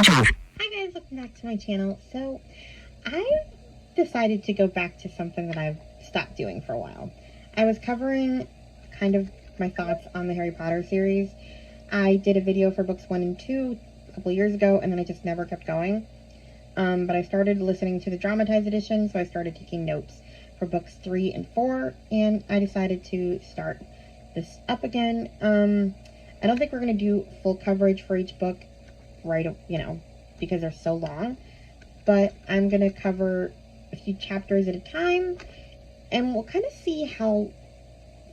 Hi guys, welcome back to my channel. So, I decided to go back to something that I've stopped doing for a while. I was covering kind of my thoughts on the Harry Potter series. I did a video for books 1 and 2 a couple years ago, and then I just never kept going. But I started listening to the dramatized edition, so I started taking notes for books 3 and 4, and I decided to start this up again. I don't think we're going to do full coverage for each book because they're so long, but I'm going to cover a few chapters at a time, and we'll kind of see how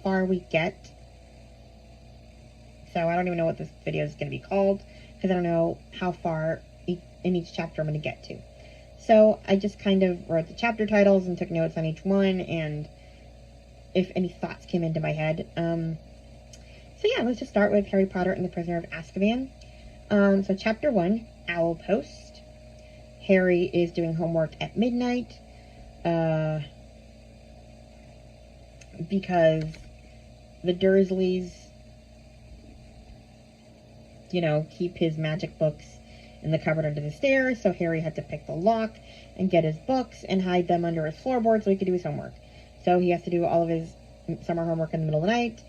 far we get. So I don't even know what this video is going to be called, because I don't know how far in each chapter I'm going to get to. So I just kind of wrote the chapter titles and took notes on each one, and if any thoughts came into my head. So yeah, let's just start with Harry Potter and the Prisoner of Azkaban. So chapter 1, Owl Post. Harry is doing homework at midnight, because the Dursleys, keep his magic books in the cupboard under the stairs, so Harry had to pick the lock and get his books and hide them under his floorboard so he could do his homework. So he has to do all of his summer homework in the middle of the night.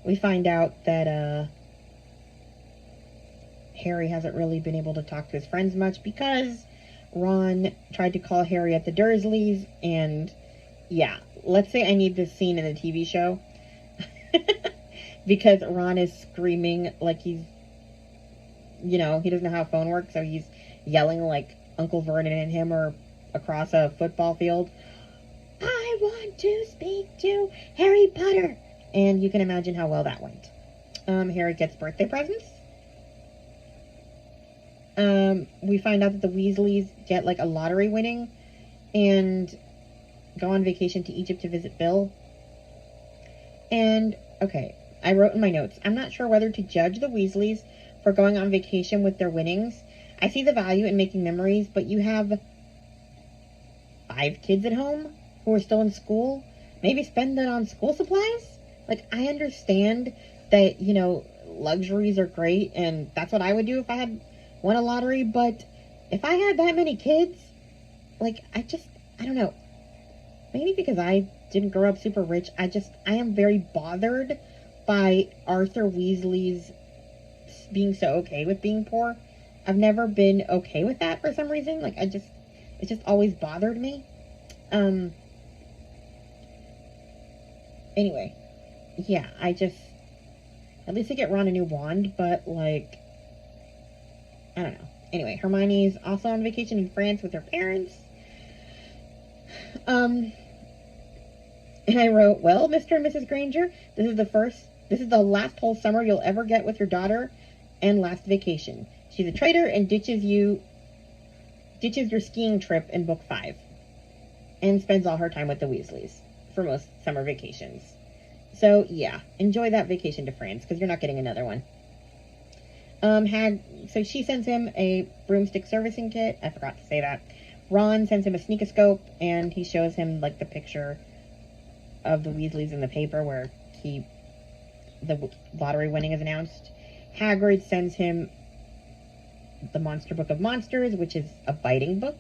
We find out that, Harry hasn't really been able to talk to his friends much because Ron tried to call Harry at the Dursleys, and yeah, let's say I need this scene in the TV show because Ron is screaming like he's, he doesn't know how a phone works, so he's yelling like Uncle Vernon and him are across a football field. I want to speak to Harry Potter. And you can imagine how well that went. Harry gets birthday presents. We find out that the Weasleys get like a lottery winning and go on vacation to Egypt to visit Bill. And, okay, I wrote in my notes, I'm not sure whether to judge the Weasleys for going on vacation with their winnings. I see the value in making memories, but you have 5 kids at home who are still in school. Maybe spend it on school supplies? Like, I understand that, luxuries are great, and that's what I would do if I had won a lottery, but if I had that many kids, like, I don't know. Maybe because I didn't grow up super rich, I am very bothered by Arthur Weasley's being so okay with being poor. I've never been okay with that for some reason. Like, it just always bothered me. Anyway. Yeah, at least I get Ron a new wand, but, like, I don't know. Anyway, Hermione's also on vacation in France with her parents. And I wrote, well, Mr. and Mrs. Granger, this is the last whole summer you'll ever get with your daughter, and last vacation. She's a traitor and ditches your skiing trip in book 5, and spends all her time with the Weasleys for most summer vacations. So, yeah, enjoy that vacation to France, because you're not getting another one. So she sends him a broomstick servicing kit. I forgot to say that. Ron sends him a sneakoscope, and he shows him, like, the picture of the Weasleys in the paper where the lottery winning is announced. Hagrid sends him the Monster Book of Monsters, which is a biting book.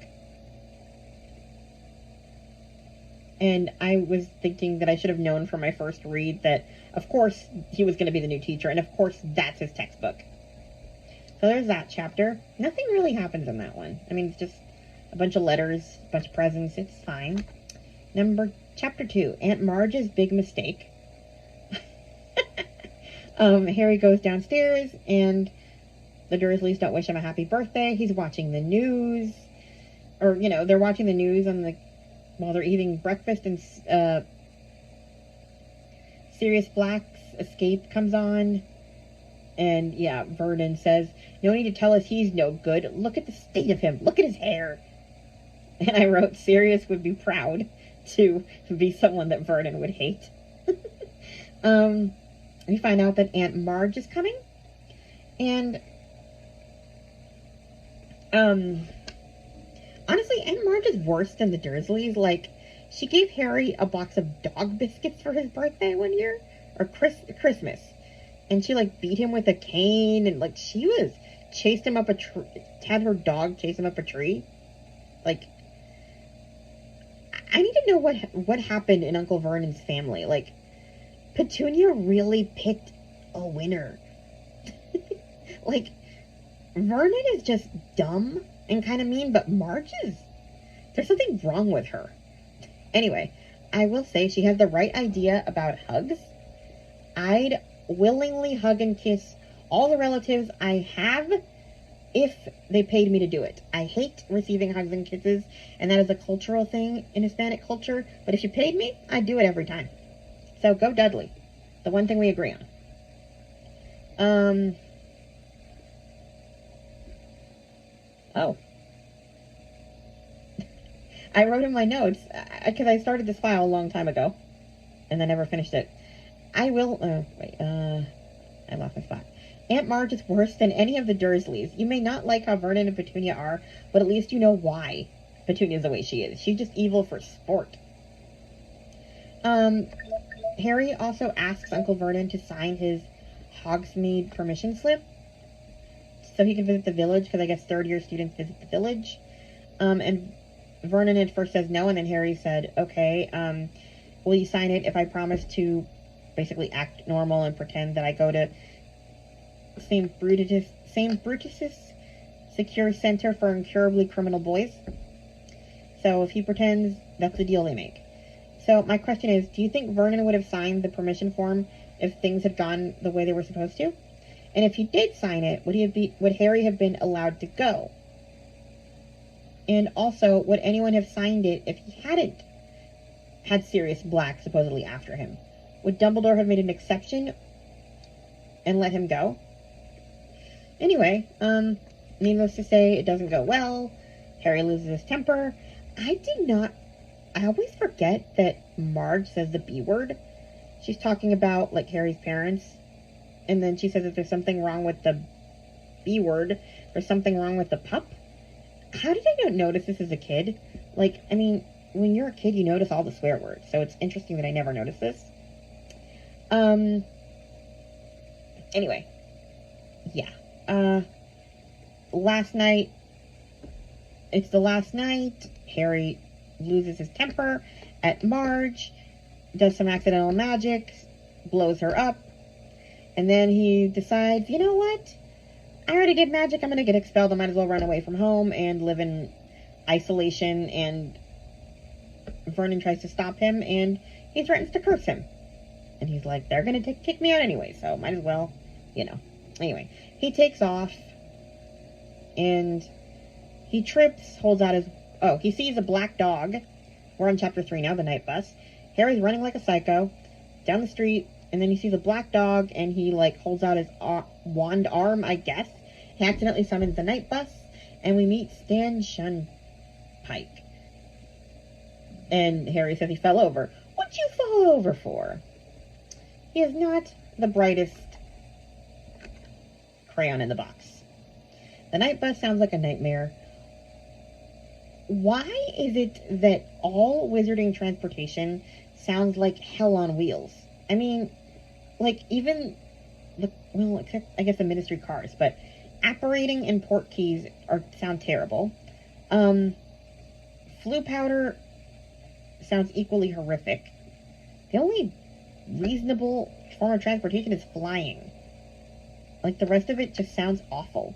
And I was thinking that I should have known from my first read that, of course, he was going to be the new teacher, and of course, that's his textbook. So there's that chapter. Nothing really happens in that one. I mean, it's just a bunch of letters, a bunch of presents. It's fine. Chapter 2, Aunt Marge's Big Mistake. Harry goes downstairs, and the Dursleys don't wish him a happy birthday. He's watching the news. Or, they're watching the news while they're eating breakfast, and Sirius Black's Escape comes on. And, yeah, Vernon says, no need to tell us he's no good. Look at the state of him. Look at his hair. And I wrote, Sirius would be proud to be someone that Vernon would hate. We find out that Aunt Marge is coming. And, honestly, Aunt Marge is worse than the Dursleys. Like, she gave Harry a box of dog biscuits for his birthday one year. Or Christmas. And she, like, beat him with a cane. And, like, she was chased him up a tree, had her dog chase him up a tree. Like, I need to know what happened in Uncle Vernon's family. Like, Petunia really picked a winner. Like, Vernon is just dumb and kind of mean, but Marge is... There's something wrong with her. Anyway, I will say she has the right idea about hugs. I'd willingly hug and kiss all the relatives I have if they paid me to do it. I hate receiving hugs and kisses, and that is a cultural thing in Hispanic culture, but if you paid me, I'd do it every time. So go Dudley. The one thing we agree on. Oh. I wrote in my notes, because I started this file a long time ago, and I never finished it. I lost my spot. Aunt Marge is worse than any of the Dursleys. You may not like how Vernon and Petunia are, but at least you know why Petunia's the way she is. She's just evil for sport. Harry also asks Uncle Vernon to sign his Hogsmeade permission slip so he can visit the village, because I guess third-year students visit the village. And Vernon at first says no, and then Harry said, okay, will you sign it if I promise to basically act normal and pretend that I go to St. Brutus's Secure Center for Incurably Criminal Boys? So if he pretends, that's the deal they make. So my question is, do you think Vernon would have signed the permission form if things had gone the way they were supposed to? And if he did sign it, would Harry have been allowed to go? And also, would anyone have signed it if he hadn't had Sirius Black supposedly after him? Would Dumbledore have made an exception and let him go? Anyway, needless to say, it doesn't go well. Harry loses his temper. I always forget that Marge says the B word. She's talking about, like, Harry's parents. And then she says if there's something wrong with the B word, there's something wrong with the pup. How did I not notice this as a kid? Like, I mean, when you're a kid, you notice all the swear words. So it's interesting that I never noticed this. Anyway. Yeah. Last night. It's the last night. Harry loses his temper at Marge. Does some accidental magic. Blows her up. And then he decides, you know what? I already did magic. I'm going to get expelled. I might as well run away from home and live in isolation. And Vernon tries to stop him, and he threatens to curse him. And he's like, they're going to kick me out anyway, so might as well, you know. Anyway, he takes off, and he trips, holds out his... Oh, he sees a black dog. We're on chapter 3 now, the night bus. Harry's running like a psycho down the street, and then he sees a black dog, and he, like, holds out his wand arm, I guess. He accidentally summons the night bus, and we meet Stan Shunpike. And Harry says he fell over. What'd you fall over for? He is not the brightest crayon in the box. The night bus sounds like a nightmare. Why is it that all wizarding transportation sounds like hell on wheels? I mean, like, even well, except, I guess, the ministry cars, but apparating and port keys sound terrible. Flu powder sounds equally horrific. The only reasonable form of transportation is flying. Like, the rest of it just sounds awful,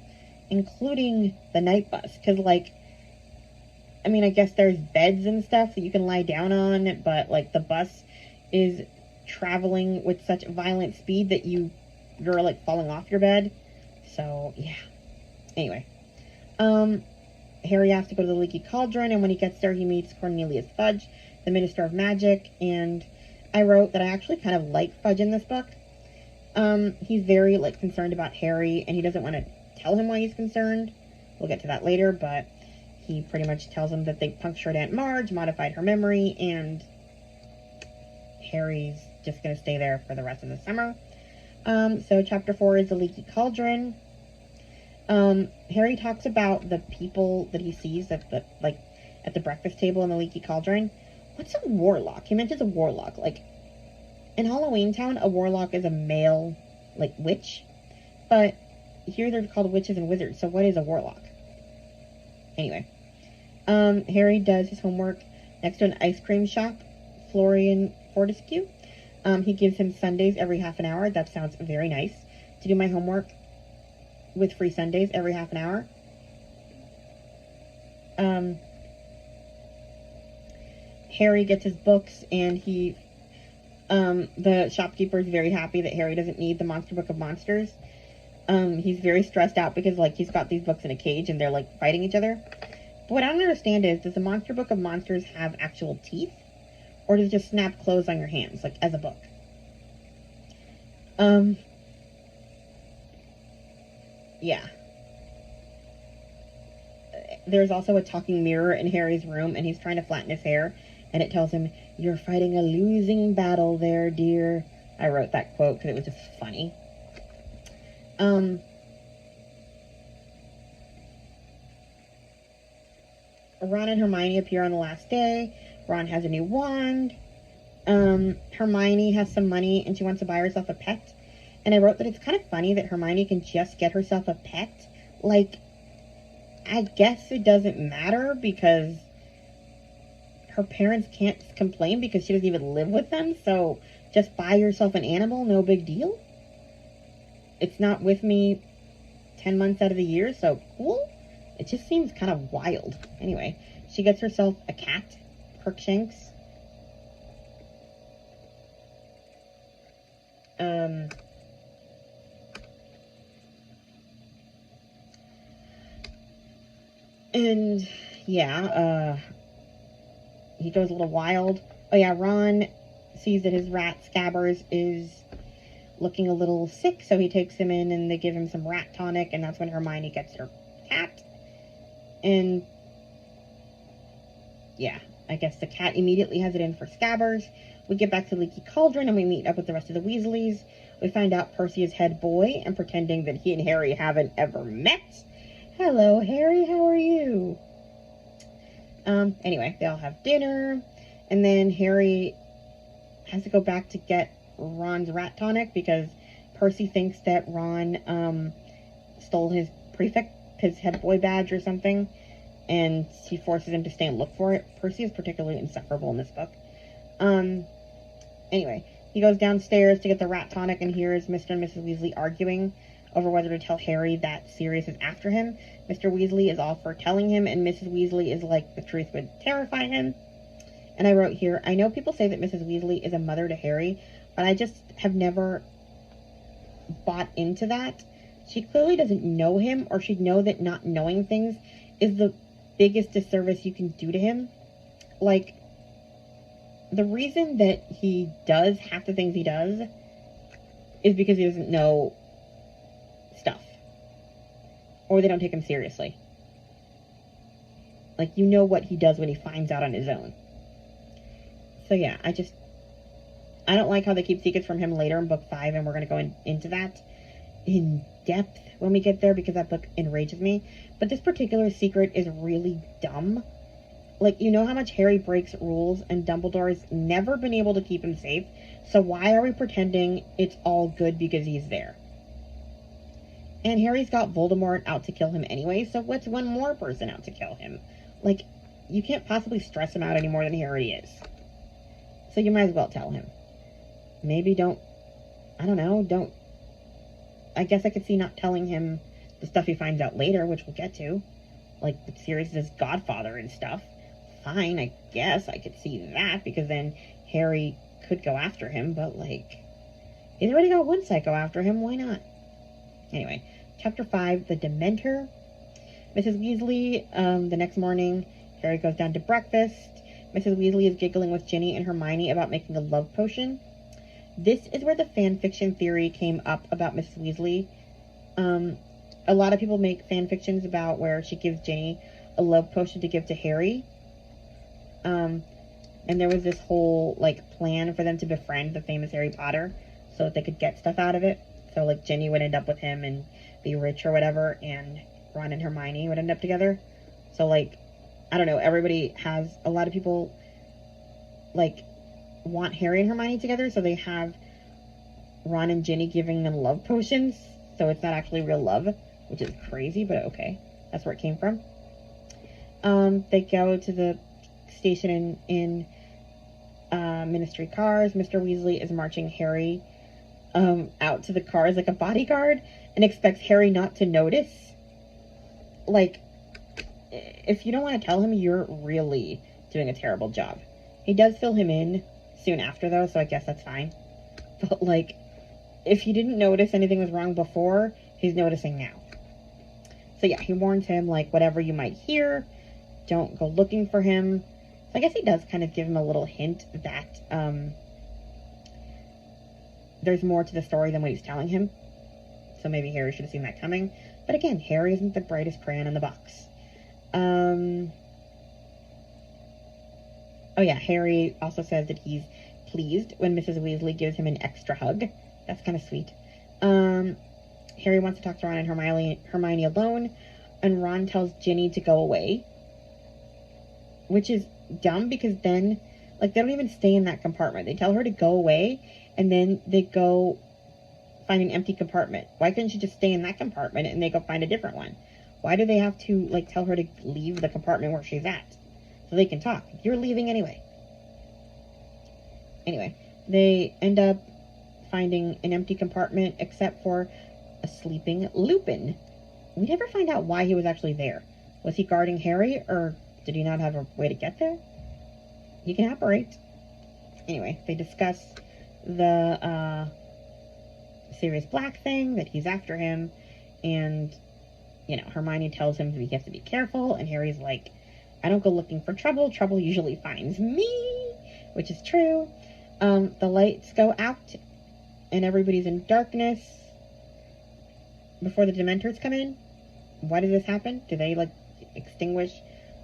including the night bus, because, like, I mean, I guess there's beds and stuff that you can lie down on, but, like, the bus is traveling with such violent speed that you're, like, falling off your bed. So, yeah. Anyway. Harry has to go to the Leaky Cauldron, and when he gets there, he meets Cornelius Fudge, the Minister of Magic, and I wrote that I actually kind of like Fudge in this book. He's very, like, concerned about Harry, and he doesn't want to tell him why he's concerned. We'll get to that later, but he pretty much tells him that they punctured Aunt Marge, modified her memory, and Harry's just going to stay there for the rest of the summer. So chapter 4 is the Leaky Cauldron. Harry talks about the people that he sees at the breakfast table in the Leaky Cauldron. What's a warlock? He mentions a warlock. Like, in Halloween Town, a warlock is a male, like, witch. But here they're called witches and wizards, so what is a warlock? Anyway, Harry does his homework next to an ice cream shop, Florian Fortescue. He gives him Sundays every half an hour. That sounds very nice. To do my homework with free Sundays every half an hour. Harry gets his books, and the shopkeeper is very happy that Harry doesn't need the Monster Book of Monsters. He's very stressed out because, like, he's got these books in a cage and they're, like, fighting each other. But what I don't understand is, does the Monster Book of Monsters have actual teeth? Or does it just snap closed on your hands, like, as a book? Yeah. There's also a talking mirror in Harry's room, and he's trying to flatten his hair, and it tells him, "You're fighting a losing battle there, dear." I wrote that quote because it was just funny. Ron and Hermione appear on the last day. Ron has a new wand. Hermione has some money, and she wants to buy herself a pet. And I wrote that it's kind of funny that Hermione can just get herself a pet. Like, I guess it doesn't matter because her parents can't complain because she doesn't even live with them. So just buy yourself an animal, no big deal. It's not with me 10 months out of the year, so cool. It just seems kind of wild. Anyway, she gets herself a cat, Crookshanks. And yeah, he goes a little wild. Oh yeah, Ron sees that his rat Scabbers is looking a little sick, so he takes him in and they give him some rat tonic, and that's when Hermione gets her cat. And yeah, I guess the cat immediately has it in for Scabbers. We get back to Leaky Cauldron and we meet up with the rest of the Weasleys. We find out Percy is head boy and pretending that he and Harry haven't ever met. Hello, Harry, how are you? Anyway, they all have dinner, and then Harry has to go back to get Ron's rat tonic because Percy thinks that Ron, stole his prefect, his head boy badge or something, and she forces him to stay and look for it. Percy is particularly insufferable in this book. Anyway, he goes downstairs to get the rat tonic and hears Mr. and Mrs. Weasley arguing over whether to tell Harry that Sirius is after him. Mr. Weasley is all for telling him, and Mrs. Weasley is like, the truth would terrify him. And I wrote here, I know people say that Mrs. Weasley is a mother to Harry, but I just have never bought into that. She clearly doesn't know him, or she'd know that not knowing things is the biggest disservice you can do to him. Like, the reason that he does half the things he does is because he doesn't know stuff. Or they don't take him seriously. Like, you know what he does when he finds out on his own. So yeah, I don't like how they keep secrets from him later in book 5, and we're going to go into that in depth when we get there because that book enrages me. But this particular secret is really dumb. Like, you know how much Harry breaks rules, and Dumbledore's never been able to keep him safe, so why are we pretending it's all good because he's there? And Harry's got Voldemort out to kill him anyway, so what's one more person out to kill him? Like, you can't possibly stress him out any more than he already is. So you might as well tell him. Maybe I guess I could see not telling him the stuff he finds out later, which we'll get to. Like, the Sirius's godfather and stuff. Fine, I guess I could see that, because then Harry could go after him, but, like, he's already got one psycho after him, why not? Anyway, chapter 5, The Dementor. Mrs. Weasley, the next morning, Harry goes down to breakfast. Mrs. Weasley is giggling with Ginny and Hermione about making a love potion. This is where the fan fiction theory came up about Mrs. Weasley. A lot of people make fan fictions about where she gives Ginny a love potion to give to Harry. And there was this whole, like, plan for them to befriend the famous Harry Potter so that they could get stuff out of it. So, like, Ginny would end up with him and be rich or whatever, and Ron and Hermione would end up together. So, like, I don't know, a lot of people, like, want Harry and Hermione together, so they have Ron and Ginny giving them love potions so it's not actually real love, which is crazy, but okay. That's where it came from. They go to the station in Ministry cars. Mr. Weasley is marching Harry out to the cars like a bodyguard and expects Harry not to notice. Like, if you don't want to tell him, you're really doing a terrible job. He does fill him in soon after, though, so I guess that's fine. But, like, if he didn't notice anything was wrong before, he's noticing now. So, yeah, he warns him, like, whatever you might hear, don't go looking for him. So I guess he does kind of give him a little hint that there's more to the story than what he's telling him. So maybe Harry should have seen that coming. But again, Harry isn't the brightest crayon in the box. Oh yeah, Harry also says that he's pleased when Mrs. Weasley gives him an extra hug. That's kind of sweet. Harry wants to talk to Ron and Hermione alone, and Ron tells Ginny to go away. Which is dumb, because then, like, they don't even stay in that compartment. They tell her to go away, and then they go find an empty compartment. Why couldn't she just stay in that compartment and they go find a different one? Why do they have to, like, tell her to leave the compartment where she's at so they can talk? You're leaving anyway. Anyway, they end up finding an empty compartment except for a sleeping Lupin. We never find out why he was actually there. Was he guarding Harry, or did he not have a way to get there? He can apparate. Anyway, they discuss the Sirius Black thing, that he's after him, and, you know, Hermione tells him that he has to be careful, and Harry's like, I don't go looking for trouble. Trouble usually finds me, which is true. The lights go out, and everybody's in darkness before the Dementors come in. Why does this happen? Do they, like, extinguish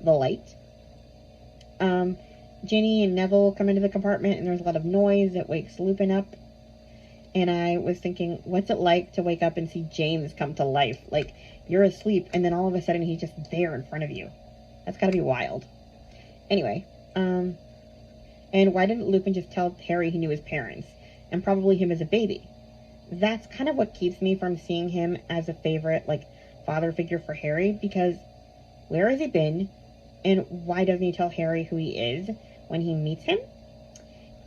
the light? Ginny and Neville come into the compartment, and there's a lot of noise that wakes Lupin up. And I was thinking, what's it like to wake up and see James come to life? Like, you're asleep, and then all of a sudden he's just there in front of you. That's gotta be wild. Anyway, and why didn't Lupin just tell Harry he knew his parents? And probably him as a baby? That's kind of what keeps me from seeing him as a favorite, like, father figure for Harry, because where has he been? And why doesn't he tell Harry who he is when he meets him?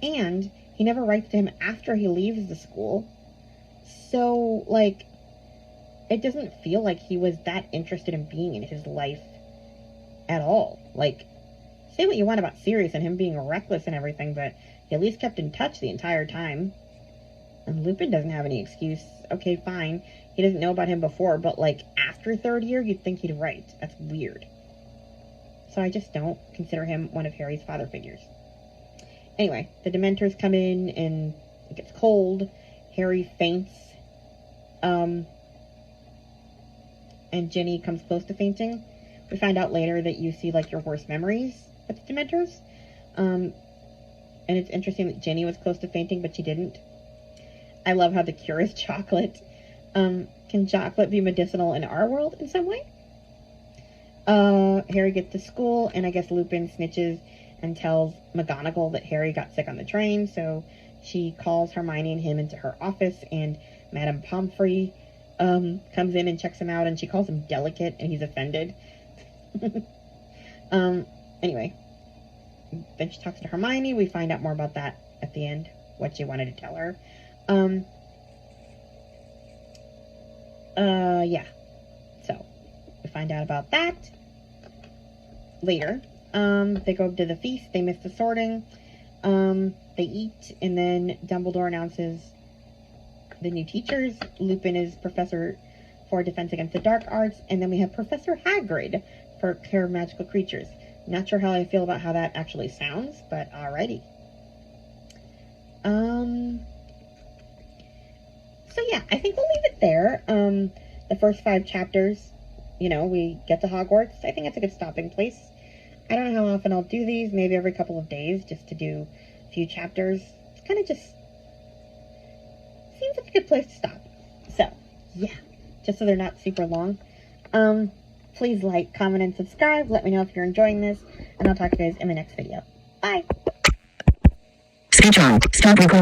And he never writes to him after he leaves the school. So, like, it doesn't feel like he was that interested in being in his life at all. Like, say what you want about Sirius and him being reckless and everything, but he at least kept in touch the entire time. And Lupin doesn't have any excuse. Okay, fine. He doesn't know about him before, but, like, after third year, you'd think he'd write. That's weird. So I just don't consider him one of Harry's father figures. Anyway, the Dementors come in, and it gets cold. Harry faints. And Ginny comes close to fainting. We find out later that you see, like, your worst memories with the Dementors. And it's interesting that Ginny was close to fainting, but she didn't. I love how the cure is chocolate. Can chocolate be medicinal in our world in some way? Harry gets to school, and I guess Lupin snitches and tells McGonagall that Harry got sick on the train, so she calls Hermione and him into her office, and Madame Pomfrey comes in and checks him out, and she calls him delicate, and he's offended. Anyway, then she talks to Hermione. We find out more about that at the end, what she wanted to tell her. Yeah. So, we find out about that later. They go to the feast. They miss the sorting. They eat, and then Dumbledore announces the new teachers. Lupin is Professor for Defense Against the Dark Arts, and then we have Professor Hagrid for Care of Magical Creatures. Not sure how I feel about how that actually sounds, but alrighty. So yeah, I think we'll leave it there. The first 5 chapters, you know, we get to Hogwarts. I think it's a good stopping place. I don't know how often I'll do these, maybe every couple of days, just to do a few chapters. It's kind of just seems like a good place to stop. So, yeah, just so they're not super long. Please like, comment, and subscribe. Let me know if you're enjoying this, and I'll talk to you guys in the next video. Bye! Stay charmed. Stop recording.